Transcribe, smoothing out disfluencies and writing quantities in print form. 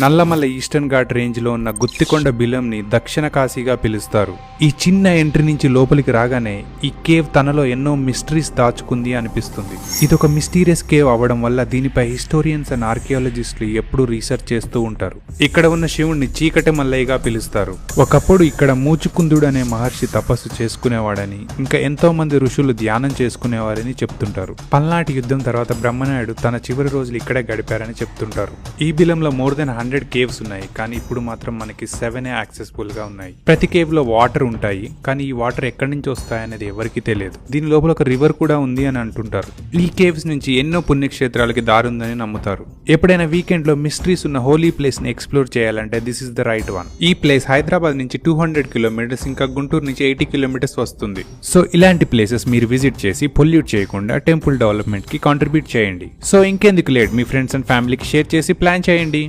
Nallamala eastern ghat range లో ఉన్న గుత్తికొండ బిలంని దక్షిణ కాశీగా పిలుస్తారు. ఈ చిన్న ఎంట్రీ నుంచి లోపలికి రాగానే ఈ కేవ్ తనలో ఎన్నో మిస్టరీస్ దాచుకుంది అనిపిస్తుంది. ఇదొక మిస్టీరియస్ కేవ్ అవ్వడం వల్ల దీనిపై హిస్టోరియన్స్ అండ్ ఆర్కియాలజిస్టులు ఎప్పుడూ రీసెర్చ్ చేస్తూ ఉంటారు. ఇక్కడ ఉన్న శివుణ్ణి చీకటి మల్లయ్యగా పిలుస్తారు. ఒకప్పుడు ఇక్కడ మూచుకుందుడు అనే మహర్షి తపస్సు చేసుకునేవాడని, ఇంకా ఎంతో మంది ఋషులు ధ్యానం చేసుకునేవారని చెప్తుంటారు. పల్నాటి యుద్ధం తర్వాత బ్రహ్మనాయుడు తన చివరి రోజులు ఇక్కడే గడిపారని చెప్తుంటారు. ఈ బిలంలో మోర్ దెన్ 100 కేవ్స్ ఉన్నాయి, కానీ ఇప్పుడు మాత్రం మనకి 7 యాక్సెసిబుల్ గా ఉన్నాయి. ప్రతి కేవ్ లో వాటర్ ఉంటాయి, కానీ ఈ వాటర్ ఎక్కడి నుంచి వస్తాయనేది ఎవరికి తెలియదు. దీని లోపల ఒక రివర్ కూడా ఉంది అని అంటుంటారు. ఈ కేవ్స్ నుంచి ఎన్నో పుణ్యక్షేత్రాలకి దారుందని నమ్ముతారు. ఎప్పుడైనా వీకెండ్ లో మిస్టరీస్ ఉన్న హోలీ ప్లేస్ ని ఎక్స్ప్లోర్ చేయాలంటే this is the right one. ఈ ప్లేస్ హైదరాబాద్ నుంచి 200 కిలోమీటర్స్, ఇంకా గుంటూరు నుంచి 80 కిలోమీటర్స్ వస్తుంది. సో ఇలాంటి ప్లేసెస్ మీరు విజిట్ చేసి పొల్యూట్ చేయకుండా టెంపుల్ డెవలప్మెంట్ కి కాంట్రిబ్యూట్ చేయండి. సో ఇంకెందుకు లేట్, మీ ఫ్రెండ్స్ అండ్ ఫ్యామిలీకి షేర్ చేసి ప్లాన్ చేయండి.